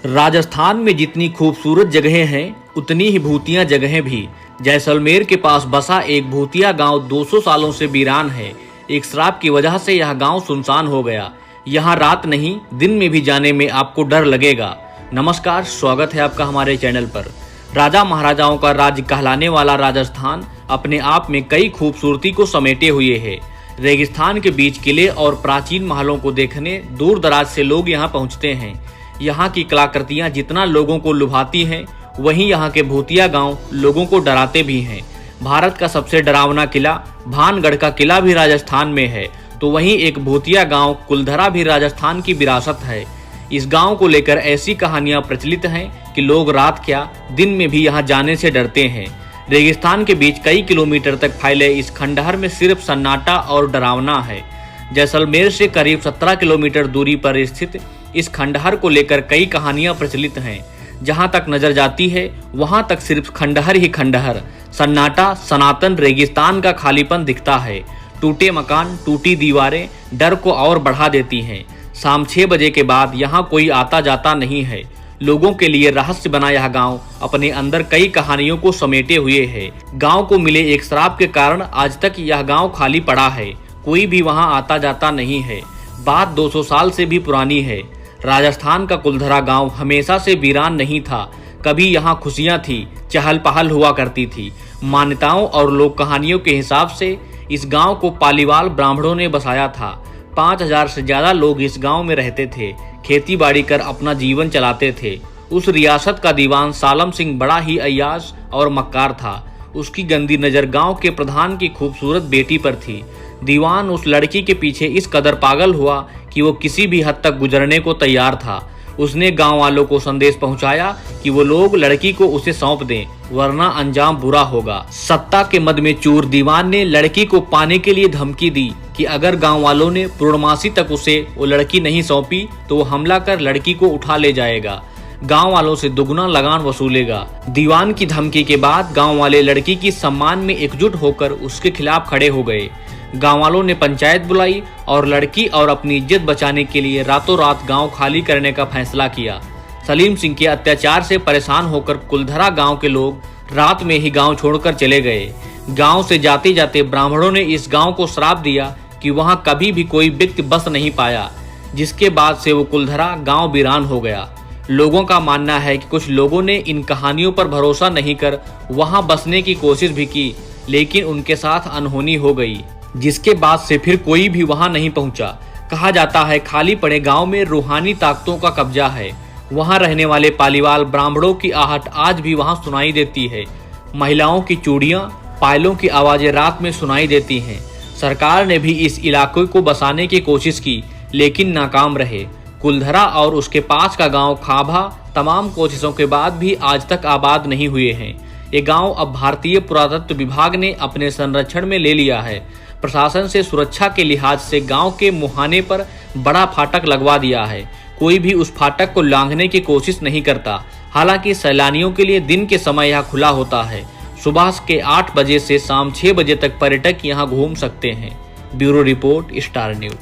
राजस्थान में जितनी खूबसूरत जगहें हैं उतनी ही भूतिया जगहें भी। जैसलमेर के पास बसा एक भूतिया गांव 200 सालों से वीरान है। एक श्राप की वजह से यह गांव सुनसान हो गया। यहाँ रात नहीं दिन में भी जाने में आपको डर लगेगा। नमस्कार, स्वागत है आपका हमारे चैनल पर। राजा महाराजाओं का राज्य कहलाने वाला राजस्थान अपने आप में कई खूबसूरती को समेटे हुए है। रेगिस्तान के बीच किले और प्राचीन महलों को देखने दूर दराज से लोग यहाँ पहुँचते हैं। यहाँ की कलाकृतियाँ जितना लोगों को लुभाती हैं, वहीं यहाँ के भूतिया गांव लोगों को डराते भी हैं। भारत का सबसे डरावना किला भानगढ़ का किला भी राजस्थान में है, तो वहीं एक भूतिया गांव कुलधरा भी राजस्थान की विरासत है। इस गांव को लेकर ऐसी कहानियां प्रचलित हैं कि लोग रात क्या दिन में भी यहां जाने से डरते हैं। रेगिस्तान के बीच कई किलोमीटर तक फैले इस खंडहर में सिर्फ सन्नाटा और डरावना है। जैसलमेर से करीब 17 किलोमीटर दूरी पर स्थित इस खंडहर को लेकर कई कहानियां प्रचलित हैं। जहां तक नजर जाती है वहां तक सिर्फ खंडहर ही खंडहर, सन्नाटा, सनातन रेगिस्तान का खालीपन दिखता है। टूटे मकान, टूटी दीवारें डर को और बढ़ा देती हैं। शाम 6 बजे के बाद यहाँ कोई आता जाता नहीं है। लोगों के लिए रहस्य बना यह गांव अपने अंदर कई कहानियों को समेटे हुए है। गांव को मिले एक श्राप के कारण आज तक यह गांव खाली पड़ा है। कोई भी वहां आता जाता नहीं है। बात 200 साल से भी पुरानी है। राजस्थान का कुलधरा गांव हमेशा से वीरान नहीं था। कभी यहाँ खुशियां थी, चहल पहल हुआ करती थी। मान्यताओं और लोक कहानियों के हिसाब से इस गांव को पालीवाल ब्राह्मणों ने बसाया था। 5000 से ज्यादा लोग इस गांव में रहते थे। खेती बाड़ी कर अपना जीवन चलाते थे। उस रियासत का दीवान सालम सिंह बड़ा ही अय्याश और मक्कार था। उसकी गंदी नजर गांव के प्रधान की खूबसूरत बेटी पर थी। दीवान उस लड़की के पीछे इस कदर पागल हुआ कि वो किसी भी हद तक गुजरने को तैयार था। उसने गांव वालों को संदेश पहुंचाया कि वो लोग लड़की को उसे सौंप दें, वरना अंजाम बुरा होगा। सत्ता के मद में चूर दीवान ने लड़की को पाने के लिए धमकी दी कि अगर गांव वालों ने पूर्णमासी तक उसे वो लड़की नहीं सौंपी तो वो हमला कर लड़की को उठा ले जाएगा, गांव वालों से दुगना लगान वसूलेगा। दीवान की धमकी के बाद गांव वाले लड़की की सम्मान में एकजुट होकर उसके खिलाफ खड़े हो गए। गांव वालों ने पंचायत बुलाई और लड़की और अपनी इज्जत बचाने के लिए रातों रात गांव खाली करने का फैसला किया। सलीम सिंह के अत्याचार से परेशान होकर कुलधरा गांव के लोग रात में ही गांव छोड़कर चले गए। गांव से जाते जाते ब्राह्मणों ने इस गांव को श्राप दिया कि वहां कभी भी कोई व्यक्ति बस नहीं पाया, जिसके बाद से वो कुलधरा गांव वीरान हो गया। लोगों का मानना है कि कुछ लोगों ने इन कहानियों पर भरोसा नहीं कर वहां बसने की कोशिश भी की, लेकिन उनके साथ अनहोनी हो गई, जिसके बाद से फिर कोई भी वहां नहीं पहुंचा। कहा जाता है खाली पड़े गांव में रूहानी ताकतों का कब्जा है। वहां रहने वाले पालीवाल ब्राह्मणों की आहट आज भी वहां सुनाई देती है। महिलाओं की चूड़ियां, पायलों की आवाजें रात में सुनाई देती हैं। सरकार ने भी इस इलाके को बसाने की कोशिश की, लेकिन नाकाम रहे। कुलधरा और उसके पास का गांव खाभा तमाम कोशिशों के बाद भी आज तक आबाद नहीं हुए हैं। ये गांव अब भारतीय पुरातत्व विभाग ने अपने संरक्षण में ले लिया है। प्रशासन से सुरक्षा के लिहाज से गांव के मुहाने पर बड़ा फाटक लगवा दिया है। कोई भी उस फाटक को लांघने की कोशिश नहीं करता। हालांकि सैलानियों के लिए दिन के समय यह खुला होता है। सुबह के 8 बजे से शाम 6 बजे तक पर्यटक यहां घूम सकते हैं। Bureau report, star news.